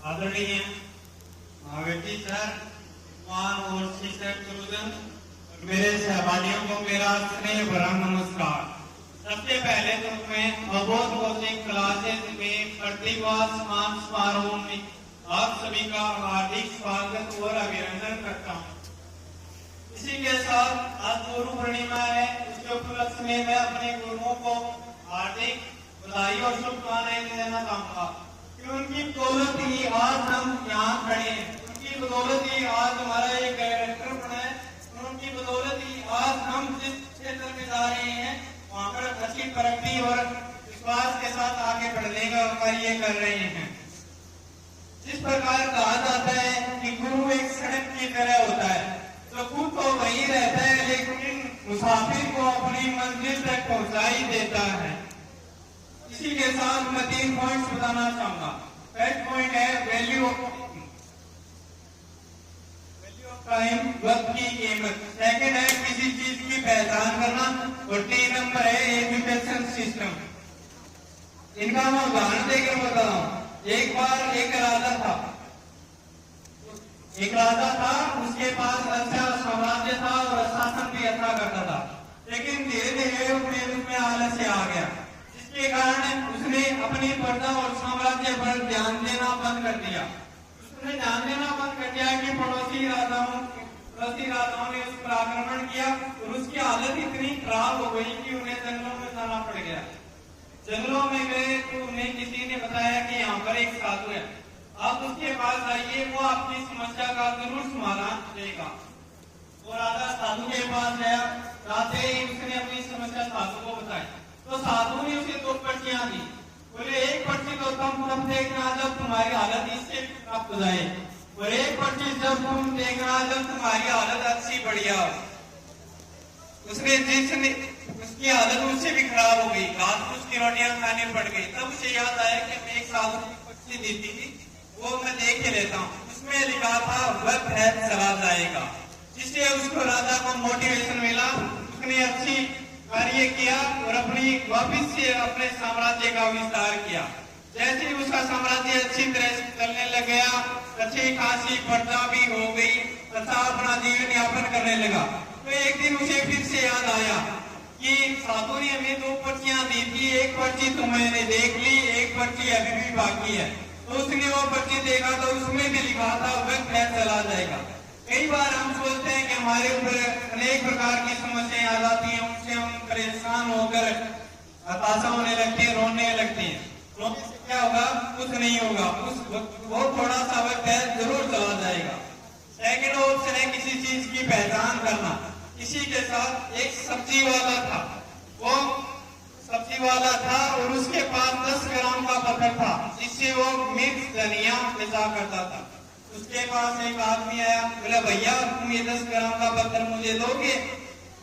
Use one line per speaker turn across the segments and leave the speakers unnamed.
आदरणीय महावेटी सर, मान और शिक्षक गुरुजन, मेरे सहपाठियों को मेरा स्नेह भरा नमस्कार। सबसे पहले तो मैं अबोध कोचिंग क्लासेस में प्रतिभा सम्मान समारोह में आप सभी का हार्दिक स्वागत और अभिनंदन करता हूँ। इसी के साथ आज गुरु पूर्णिमा है, उसके उपलक्ष्य में मैं अपने गुरुओं को हार्दिक बधाई और शुभकामनाएं देना चाहूंगा कि उनकी बदौलत ही आज हम यहाँ खड़े हैं, उनकी बदौलत ही आज हमारा एक कैरेक्टर बना है, उनकी बदौलत ही आज हम जिस क्षेत्र में जा रहे हैं वहाँ पर अच्छी तरक्की और विश्वास के साथ आगे बढ़ने का कार्य कर रहे हैं। जिस प्रकार कहा जाता है कि गुरु एक सड़क की तरह होता है, तो खुद तो वही रहता है लेकिन मुसाफिर को अपनी मंजिल तक पहुंचा ही देता है। इसी के साथ मैं 3 पॉइंट्स बताना चाहूंगा। फर्स्ट पॉइंट है वैल्यू ऑफ टाइम, वक्त की कीमत। सेकंड है किसी चीज की पहचान करना और 3 नंबर है एजुकेशन सिस्टम। इनका मैं उदाहरण देकर बता रहा हूँ। एक बार एक राजा था, उसके पास अच्छा साम्राज्य था और शासन भी अच्छा करता था, लेकिन धीरे धीरे उसमें उसमें आलस्य आ गया, जिसके कारण उसने अपनी प्रजा और साम्राज्य पर ध्यान देना बंद कर दिया। उसने ध्यान देना बंद कर दिया कि पड़ोसी राजाओं ने उस पर आक्रमण किया और उसकी हालत इतनी खराब हो गई कि उन्हें जंगलों में जाना पड़ गया। जंगलों में गए तो उन्हें किसी ने बताया कि यहाँ पर एक साधु है, आप उसके पास आइए, वो आपकी समस्या का जरूर समाधान देगा। वो राजा साधु के पास गया, जाते ही उसने अपनी समस्या साधु को बताई, तो साधु ने उसे 2 पर्चियां दी। बोले एक पर्ची तो तुम तब देखना जब तुम्हारी हालत इससे प्राप्त हो जाए, और एक पर्ची जब तुम देखना जब तुम्हारी हालत अच्छी बढ़िया हो। उसकी हालत उससे भी खराब हो गई, घास फूस की रोटियां खाने पड़ गई। तब उसे याद आया कि मैं एक साधु की पर्ची दी थी, वो मैं देख के लेता हूँ। उसमें लिखा था वक्त है चला जाएगा, जिससे उसको राजा को मोटिवेशन मिला। उसने अच्छी कार्य किया और अपनी वापिस से अपने साम्राज्य का विस्तार किया। जैसे ही उसका साम्राज्य अच्छी तरह से चलने लग गया, अच्छी खासी प्रजा भी हो गई, तथा अपना जीवन यापन करने लगा, तो एक दिन उसे फिर से याद आया कि साधु ने हमें 2 पर्चियां दी थी, एक पर्ची तो मैंने देख ली, एक पर्ची अभी भी बाकी है। तो उसने वो पर्ची देखा तो उसमें भी लिखा था वक्त है चला जाएगा। कई बार हम सोचते हैं कि हमारे ऊपर अनेक प्रकार की समस्याएं आ जाती हैं, उनसे हम परेशान होकर हताशा होने लगते हैं, रोने लगते हैं। रोने से क्या होगा? कुछ नहीं होगा, वो थोड़ा सा वक्त है जरूर चला जाएगा। सेकंड ऑप्शन है किसी चीज की पहचान करना। इसी के साथ एक सब्जी वाला था, वो सब्जी वाला था और उसके पास 10 ग्राम का पत्थर था, जिससे वो मिर्च धनिया पिसा करता था। उसके पास एक आदमी आया, बोला भैया तुम ये 10 ग्राम का पत्थर मुझे दोगे?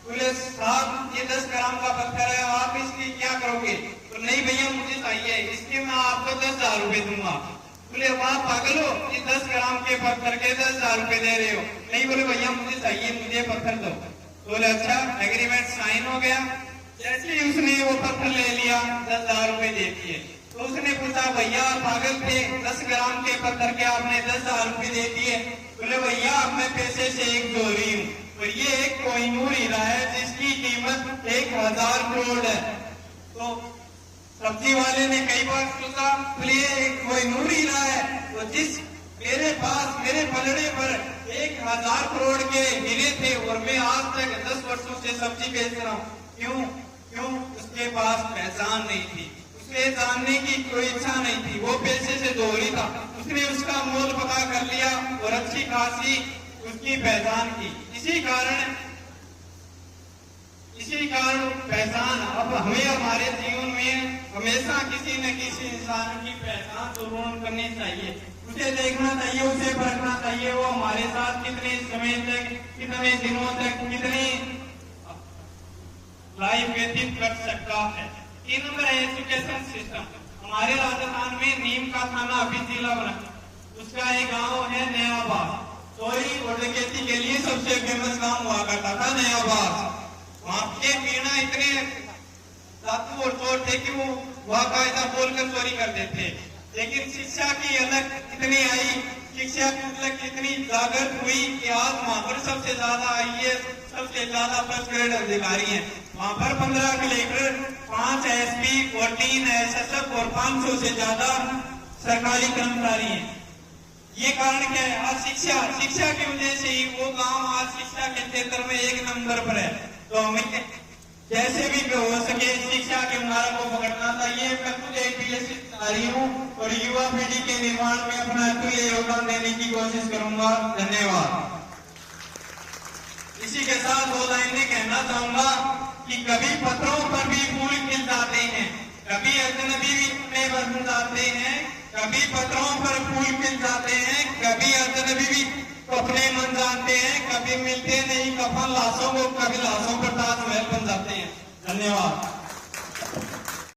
बोले साहब ये 10 ग्राम का पत्थर है, आप इसकी क्या करोगे? तो नहीं भैया मुझे चाहिए, इसके मैं आपको 10,000 रुपए दूंगा। बोले वाह पागल हो, ये 10 ग्राम के पत्थर के 10,000 रुपए दे रहे हो? नहीं, बोले भैया मुझे चाहिए, मुझे पत्थर दो। बोले अच्छा, एग्रीमेंट साइन हो गया। जैसे ही उसने वो पत्थर ले लिया, 10,000 रुपए दे दिए। तो उसने पूछा भैया पागल थे, 10 ग्राम के पत्थर के आपने 10,000 रुपए दे दिए? बोले भैया मैं पैसे से एक जोड़ी हूँ, और ये एक कोहिनूर हीरा है जिसकी कीमत 1000 करोड़ है। तो सब्जी वाले ने कई बार सोचा, बोले एक कोहिनूर हीरा है, तो जिस मेरे पास मेरे पलड़े पर 1000 करोड़ के हीरे थे और मैं आज तक 10 वर्षों से सब्जी बेच रहा हूँ, क्यों? उसके पास पहचान नहीं थी, उसे जानने की कोई इच्छा नहीं थी, वो पैसे से दोहरी था। उसने उसका मोल पता कर लिया और अच्छी खासी उसकी पहचान की। इसी कारण पहचान अब हमें हमारे जीवन में हमेशा किसी न किसी इंसान की पहचान जरूर करनी चाहिए, उसे देखना चाहिए, उसे परखना चाहिए, वो हमारे साथ कितने समय तक, कितने दिनों तक, कितनी लाइफ व्यतीत कर सकता है। 3 नंबर है एजुकेशन सिस्टम। हमारे राजस्थान में नीम का थाना अभी जिला बना, उसका एक गांव है नयाबाद। चोरी और डकैती के लिए सबसे फेमस गांव हुआ करता था नयाबाद। वहाँ के पीना इतने डाकू और चोर थे कि वो बाकायदा बोलकर चोरी करते थे, लेकिन शिक्षा की अलग इतनी कितनी आई, शिक्षा मतलब कितनी जागृत हुई कि आज वहाँ पर सबसे ज्यादा IAS, सबसे ज्यादा फर्स्ट ग्रेड अधिकारी हैं। वहाँ पर 15 कलेक्टर, 5 SP और 3 SSF और 500 से ज्यादा सरकारी कर्मचारी हैं। ये कारण क्या है? आज शिक्षा की वजह से ही वो गांव आज शिक्षा के क्षेत्र में 1 नंबर पर है। तो हमें जैसे भी हो सके शिक्षा के मुनारे को पकड़ना चाहिए। मैं खुद एक PhD अधिकारी हूँ और युवा पीढ़ी के निर्माण में अपना अतुल्य योगदान देने की कोशिश करूंगा। धन्यवाद। इसी के साथ 2 लाइनें कहना चाहूंगा कि कभी पत्रों पर भी फूल खिल जाते हैं, कभी अजनबी में बन जाते हैं, कभी पत्रों पर फूल खिल जाते हैं, कभी अजनबी भी अपने मन जानते हैं, कभी मिलते नहीं कफन लाशों को, कभी लाशों पर ताजमहल बन जाते हैं। धन्यवाद।